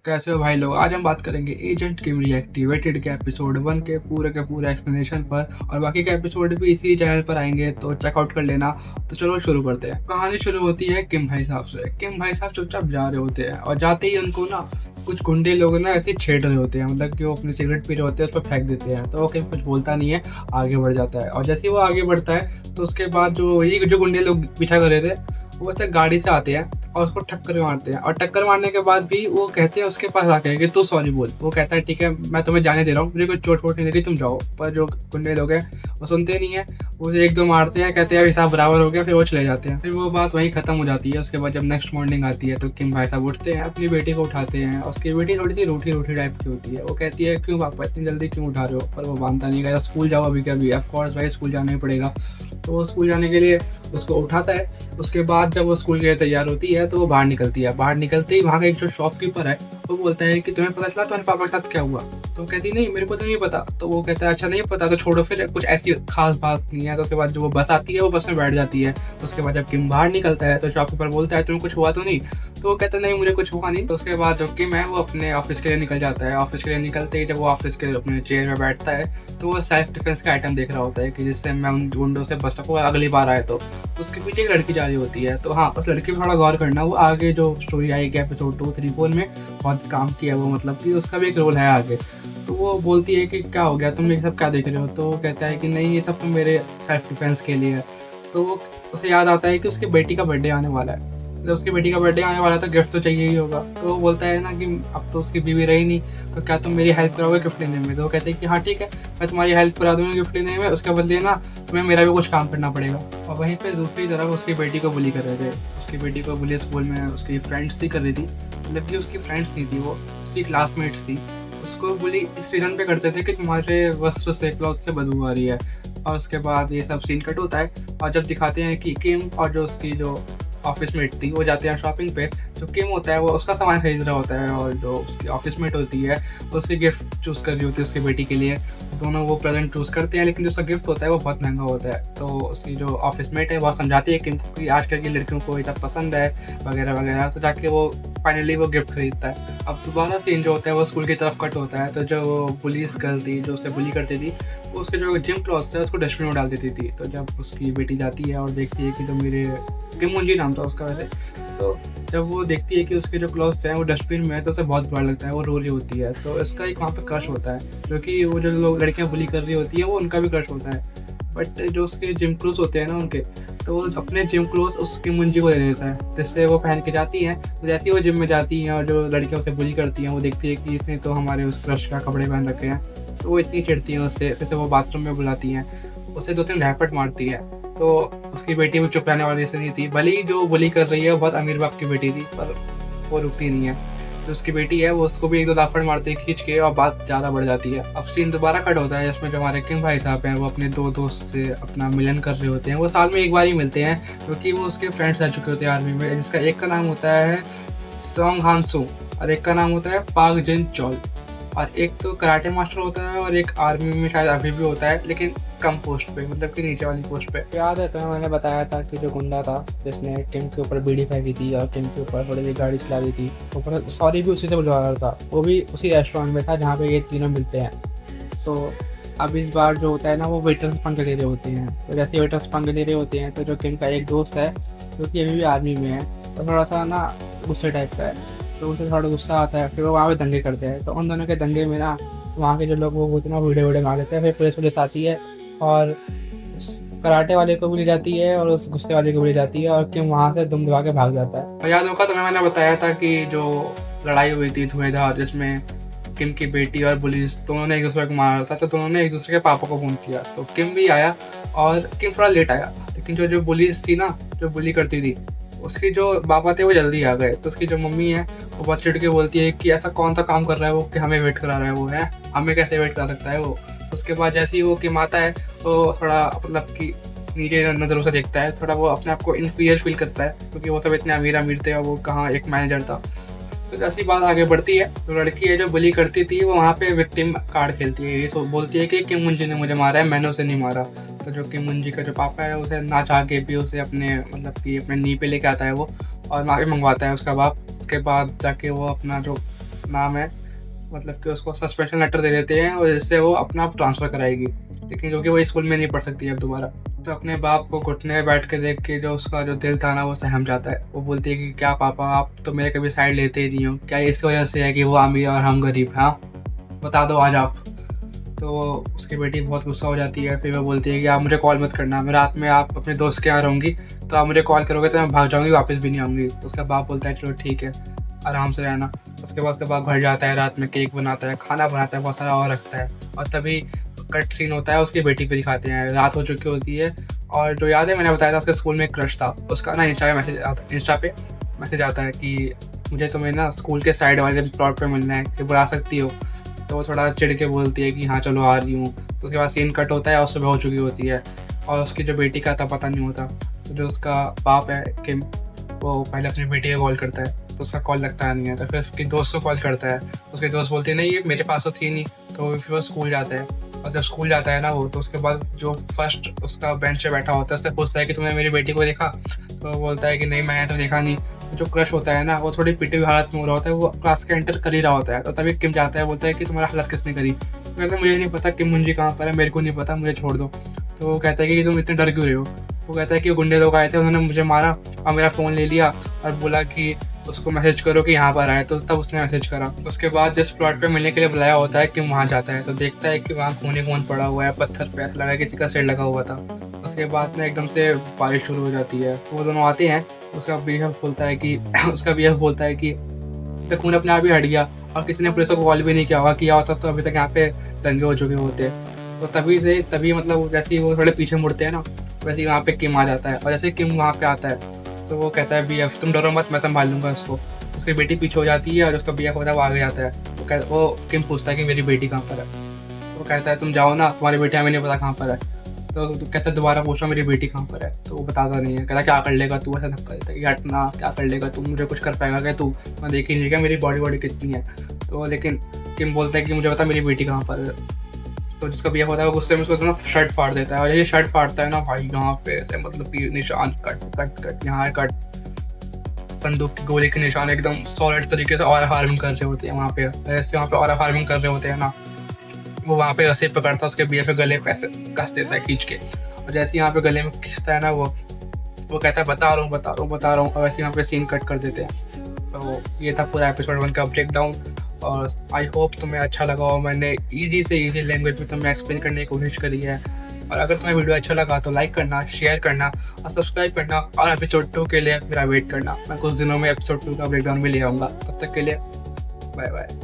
कैसे हो भाई लोग। आज हम बात करेंगे एजेंट किम रीएक्टिवेटेड के एपिसोड 1 के पूरे एक्सप्लेनेशन पर, और बाकी के एपिसोड भी इसी चैनल पर आएंगे तो चेकआउट कर लेना। तो चलो शुरू करते हैं। कहानी शुरू होती है किम भाई साहब से। किम भाई साहब चुपचाप जा रहे होते हैं और जाते ही उनको ना कुछ गुंडे लोग ना ऐसे छेड़ रहे होते हैं, मतलब कि वो अपनी सिगरेट पी रहे होते हैं, उस पर फेंक देते हैं। तो वो किम कुछ बोलता नहीं है, आगे बढ़ जाता है। और जैसे ही वो आगे बढ़ता है तो उसके बाद जो गुंडे लोग पीछा कर रहे थे वो वैसे गाड़ी से आते हैं और उसको टक्कर मारते हैं। और टक्कर मारने के बाद भी वो कहते हैं उसके पास आके कि तू सॉरी बोल। वो कहता है ठीक है मैं तुम्हें जाने दे रहा हूँ, मुझे कोई चोट वोट नहीं दे रही, तुम जाओ। पर जो गुंडे लोग हैं वो सुनते नहीं है, वो एक दो मारते हैं, कहते हैं हिसाब बराबर हो गया, फिर वो चले जाते हैं। फिर वो बात वहीं खत्म हो जाती है। उसके बाद जब नेक्स्ट मॉर्निंग आती है तो किम भाई साहब उठते हैं, अपनी बेटी को उठाते हैं। उसकी बेटी थोड़ी सी रूठी रूठी टाइप की होती है। वो कहती है क्यों पापा इतनी जल्दी क्यों उठा रहे हो, पर वो मानता नहीं, कहता स्कूल जाओ अभी क्या अभी। ऑफकोर्स भाई स्कूल जाना ही पड़ेगा। तो वो स्कूल जाने के लिए उसको उठाता है। उसके बाद जब वो स्कूल के लिए तैयार होती है तो वो बाहर निकलती है। बाहर निकलते ही वहाँ का एक जो शॉपकीपर है वो बोलता है कि तुम्हें पता चला तुम्हारे पापा के साथ क्या हुआ। तो कहती नहीं मेरे को तो नहीं पता। तो वो कहता है अच्छा नहीं पता तो छोड़ो, फिर कुछ ऐसी खास बात नहीं है। तो उसके बाद जो वो बस आती है वो बस में बैठ जाती है। तो उसके बाद जब किम बाहर निकलता है तो शॉपकीपर बोलता है तुम्हें कुछ हुआ तो नहीं। तो वो कहता नहीं मुझे कुछ हुआ नहीं। तो उसके बाद जो किम है वो अपने ऑफिस के लिए निकल जाता है। ऑफिस के लिए निकलते ही जब वो ऑफिस के अपने चेयर में बैठता है तो वो सेल्फ डिफेंस का आइटम देख रहा होता है कि जिससे मैं उन गुंडों से बच सकूँ अगली बार आए तो उसके पीछे एक लड़की जा रही होती है। तो हाँ उस लड़की पर थोड़ा गौर करना, वो आगे जो स्टोरी आएगी एपिसोड 2, 3, 4 में बहुत काम किया वो, मतलब कि उसका भी एक रोल है आगे। तो वो बोलती है कि क्या हो गया तुम ये सब क्या देख रहे हो। तो वो कहता है कि नहीं ये सब तो मेरे सेल्फ डिफेंस के लिए है। तो वो उसे याद आता है कि उसकी बेटी का बर्थडे आने वाला है। जब उसकी बेटी का बर्थडे आने वाला है तो गिफ्ट तो चाहिए ही होगा। तो वो बोलता है ना कि अब तो उसकी बीवी रही नहीं, तो क्या तुम मेरी हेल्प कराओगे गिफ्ट लेने में। तो वो कहते हैं कि हाँ ठीक है मैं तुम्हारी हेल्प करा दूंगी गिफ्ट लेने में, उसके बदले ना तुम्हें मेरा भी कुछ काम करना पड़ेगा। और वहीं पे दूसरी तरफ उसकी बेटी को बुली कर रहे थे। उसकी बेटी को बुली स्कूल में उसकी फ्रेंड्स थी कर रही थी, मतलब कि उसकी फ्रेंड्स नहीं थी, वो उसकी क्लासमेट्स थी। उसको बुली इस रीज़न पे करते थे कि तुम्हारे वस्त्र से क्लॉथ से बदबू आ रही है। और उसके बाद ये सब सीन कट होता है और जब दिखाते हैं कि किम और जो उसकी जो ऑफिस मेट थी वो जाते हैं शॉपिंग पे। जो किम होता है वो उसका सामान खरीद रहा होता है और जो उसकी ऑफिस मेट होती है वो उसकी गिफ्ट चूज़ कर रही होती है उसकी बेटी के लिए। दोनों वो प्रेजेंट चूज़ करते हैं, लेकिन जो उसका गिफ्ट होता है वो बहुत महंगा होता है। तो उसकी जो ऑफिस मेट है वो समझाती है किम को कि आजकल की लड़कियों को ये सब पसंद है वगैरह वगैरह। तो जाके वो फाइनली वो गिफ्ट खरीदता है। अब दोबारा सीन जो होता है वो स्कूल की तरफ कट होता है। तो जो पुलिस गर्ल थी जो उसे बुली करती थी वो उसके जो जिम क्लॉथ्स थे उसको डस्टबिन में डाल देती थी। तो जब उसकी बेटी जाती है और देखती है कि जो मेरे किम मुंजी नाम था उसका वैसे, तो जब वो देखती है कि उसके जो क्लॉथ्स हैं वो डस्टबिन में है तो उसे बहुत बुरा लगता है, वो रो रही होती है। तो इसका एक वहाँ पे क्रश होता है, क्योंकि वो जो लोग लड़कियाँ बुली कर रही होती हैं वो उनका भी क्रश होता है। बट जो उसके जिम क्लोथ्स होते हैं ना उनके, तो वो अपने जिम क्लोथ्स उसकी मुंजी को दे देता है, जिससे वो पहन के जाती हैं। तो जैसे ही वो जिम में जाती हैं और जो लड़कियाँ उसे बुली करती हैं वो देखती है कि इसने तो हमारे उस क्रश का कपड़े पहन रखे हैं। तो वो इतनी चिढ़ती हैं उससे, फिर वो बाथरूम में बुलाती हैं, उसे 2-3 रैपट मारती है। तो उसकी बेटी भी चुप रहने वाली से नहीं थी, भले ही जो बुली कर रही है वो बहुत अमीर बाप की बेटी थी, पर वो रुकती नहीं है। जो उसकी बेटी है वो उसको भी 1-2 लाफड़ मारती है खींच के और बात ज़्यादा बढ़ जाती है। अब सीन दोबारा कट होता है जिसमें जो हमारे किम भाई साहब हैं वो अपने 2 दोस्त से अपना मिलन कर रहे होते हैं। वो साल में एक बार ही मिलते हैं क्योंकि वो उसके फ्रेंड्स रह चुके होते हैं आर्मी में, जिसका एक का नाम होता है सोंग हानसू और एक का नाम होता है पाक जिन चोल। और एक तो कराटे मास्टर होता है और एक आर्मी में शायद अभी भी होता है, लेकिन कम पोस्ट पे, मतलब कि नीचे वाली पोस्ट पे। याद है तो मैंने बताया था कि जो गुंडा था जिसने किम के ऊपर बीड़ी फेंकी थी और किम के ऊपर थोड़ी सी गाड़ी चला दी थी, ऊपर सॉरी भी उसी से बुलवा रहा था, वो भी उसी रेस्टोरेंट में था जहाँ पे ये तीनों मिलते हैं। तो अब इस बार जो होता है ना वो वेटर्स पंख ले रहे होते हैं। तो जैसे वेटर्स पंख ले रहे होते हैं तो जो किम का एक दोस्त है जो कि अभी भी आर्मी में है तो थोड़ा सा ना गुस्से टाइप का है, तो उसे थोड़ा गुस्सा आता है। फिर वो वहाँ पे दंगे करते हैं। तो उन दोनों के दंगे में ना वहाँ के जो लोग वो होते हैं ना वीडियो मार देते हैं। फिर पुलिस आती है और उस कराटे वाले को भी ले जाती है और उस गुस्से वाले को भी ले जाती है और किम वहाँ से दुम दबा के भाग जाता है। और याद होगा तुम्हें मैंने बताया था कि जो लड़ाई हुई थी धुएंधार जिसमें किम की बेटी और पुलिस दोनों ने एक दूसरे को मारा था, तो दोनों ने एक दूसरे के पापा को फ़ोन किया। तो किम भी आया और किम थोड़ा लेट आया, लेकिन जो पुलिस थी ना जो बुली करती थी उसके जो पापा थे वो जल्दी आ गए। तो उसकी जो मम्मी है वो बहुत चिढ़ के बोलती है कि ऐसा कौन सा काम कर रहा है वो कि हमें वेट करा रहा है, वो है हमें कैसे वेट करा सकता है वो। उसके बाद जैसे ही वो किम आता है तो थोड़ा मतलब कि नीचे नज़रों से देखता है, थोड़ा वो अपने आप को इन्फीरियर फील करता है क्योंकि वो सब इतने अमीर अमीर थे और वो कहाँ एक मैनेजर था। तो जैसी बात आगे बढ़ती है तो लड़की है जो बुली करती थी वो वहाँ पे विक्टिम कार्ड खेलती है। ये बोलती है कि किम मुंजी ने मुझे मारा है, मैंने उसे नहीं मारा। तो जो किम मुंजी का जो पापा है उसे ना चाह के भी उसे अपने मतलब कि अपने नी पे लेके आता है वो और माफ़ी मंगवाता है उसका बाप। उसके बाद जाके वो अपना जो नाम है, मतलब कि उसको सस्पेंशन लेटर दे देते हैं और जिससे वो अपना आप ट्रांसफ़र कराएगी, लेकिन क्योंकि वो स्कूल में नहीं पढ़ सकती है अब दोबारा। तो अपने बाप को घुटने में बैठ के देख के जो उसका जो दिल था ना वो सहम जाता है। वो बोलती है कि क्या पापा, आप तो मेरे कभी साइड लेते ही नहीं हो, क्या इस वजह से है कि वो अमीर और हम गरीब? हाँ, बता दो आज आप। तो उसकी बेटी बहुत गुस्सा हो जाती है। फिर वो बोलती है कि आप मुझे कॉल मत करना, मैं रात में आप अपने दोस्त के यहाँ रहूँगी, तो आप मुझे कॉल करोगे तो मैं भाग जाऊँगी, वापस भी नहीं आऊँगी। तो उसका बाप बोलता है चलो ठीक है, आराम से रहना। उसके बाद उसका बाप घर जाता है, रात में केक बनाता है, खाना बनाता है, बहुत सारा और रखता है। और तभी कट सीन होता है, उसकी बेटी पे दिखाते हैं, रात हो चुकी होती है। और जो याद है मैंने बताया था उसके स्कूल में एक क्रश था, उसका ना इंस्टा पे मैसेज आता है कि मुझे तुम्हें ना स्कूल के साइड वाले प्लॉट पे मिलना है, कि बुला सकती हो? तो वो थोड़ा चिढ़ के बोलती है कि हाँ चलो आ रही हूँ। तो उसके बाद सीन कट होता है और सुबह हो चुकी होती है और उसकी जो बेटी का था पता नहीं होता। तो जो उसका बाप है किम, वो पहले अपनी बेटी को कॉल करता है, तो उसका कॉल लगता नहीं है। तो फिर उसकी दोस्त को कॉल करता है, उसके दोस्त बोलती है नहीं ये मेरे पास तो थी नहीं। तो फिर वो स्कूल जाता है, और जब स्कूल जाता है ना वो, तो उसके बाद जो फर्स्ट उसका बेंच पे बैठा होता है उससे पूछता है कि तुमने मेरी बेटी को देखा? तो वो बोलता है कि नहीं मैंने तो देखा नहीं। जो क्रश होता है ना वो थोड़ी पिटी हुई हालत में हो रहा होता है, वो क्लास के एंटर कर ही रहा होता है। तो तभी किम जाता है, बोलता है कि तुम्हारा हालत किसने करी? तो कहता है मुझे नहीं पता किम मुंजी कहाँ पर है, मेरे को नहीं पता, मुझे छोड़ दो। तो वो कहता है कि तुम इतने डर क्यों रहे हो? वो कहता है कि गुंडे लोग आए थे, उन्होंने मुझे मारा और मेरा फ़ोन ले लिया और बोला कि उसको मैसेज करो कि यहाँ पर आए। तो तब उसने मैसेज करा। उसके बाद जिस प्लॉट पे मिलने के लिए बुलाया होता है कि वहाँ जाता है, तो देखता है कि वहाँ खून पड़ा हुआ है, पत्थर पे ऐसा लगा किसी का सिर लगा हुआ था। उसके बाद में एकदम से बारिश शुरू हो जाती है, तो वो दोनों आते हैं। उसका बीएफ बोलता है कि उसका बीएफ बोलता है कि खून अपने आप ही हट गया और किसी ने पुलिस को कॉल भी नहीं किया होता तो अभी तक यहाँ पे दंगे हो चुके होते। तो तभी मतलब जैसे ही वो थोड़े पीछे मुड़ते हैं ना, वैसे ही वहाँ पे किम आ जाता है। और जैसे किम वहाँ पे आता है तो वो कहता है बीएफ तुम डरो मत, मैं संभाल लूँगा उसको। उसकी बेटी पीछे हो जाती है और उसका बीएफ होता है वो आगे जाता है। वो किम पूछता है कि मेरी बेटी कहाँ पर है? तो वो कहता है तुम जाओ ना, तुम्हारी बेटी हमें नहीं पता कहाँ पर है। तो कहता है दोबारा पूछो मेरी बेटी कहाँ पर है? तो वो बताता नहीं है। कहता क्या कर लेगा तू? ऐसा धक्का देता है कि हटना, क्या कर लेगा तू? मुझे कुछ कर पाएगा क्या तू? मैं देख ही नहीं क्या मेरी बॉडी कितनी है? तो लेकिन किम बोलता है कि मुझे पता मेरी बेटी कहाँ पर है। तो जिसका बीएफ होता है वो गुस्से में उसको ना शर्ट फाड़ देता है। और ये शर्ट फाड़ता है ना भाई, यहाँ पे ऐसे मतलब कि निशान कट यहाँ कट, बंदूक की गोली के निशान एकदम सॉलिड तरीके से और फार्मिंग कर रहे होते हैं वहाँ पे। जैसे वहाँ पे और फार्मिंग कर रहे होते हैं ना, वो वहाँ पे रस्सी पकड़ता है उसके बीएफ के गले पे ऐसे कस देता है खींच के। और जैसे यहाँ पे गले में खींचता है ना वो कहता है बता रहा हूँ। और वैसे यहाँ पे सीन कट कर देते हैं। तो ये था पूरा एपिसोड 1 का ब्रेक डाउन। और आई होप तुम्हें अच्छा लगा हो। मैंने ईजी से ईजी लैंग्वेज में तुम्हें एक्सप्लेन करने की कोशिश करी है। और अगर तुम्हें वीडियो अच्छा लगा तो लाइक करना, शेयर करना और सब्सक्राइब करना। और एपिसोड 2 के लिए मेरा वेट करना। मैं कुछ दिनों में एपिसोड 2 का ब्रेक डाउन भी ले आऊँगा। तब तक के लिए बाय बाय।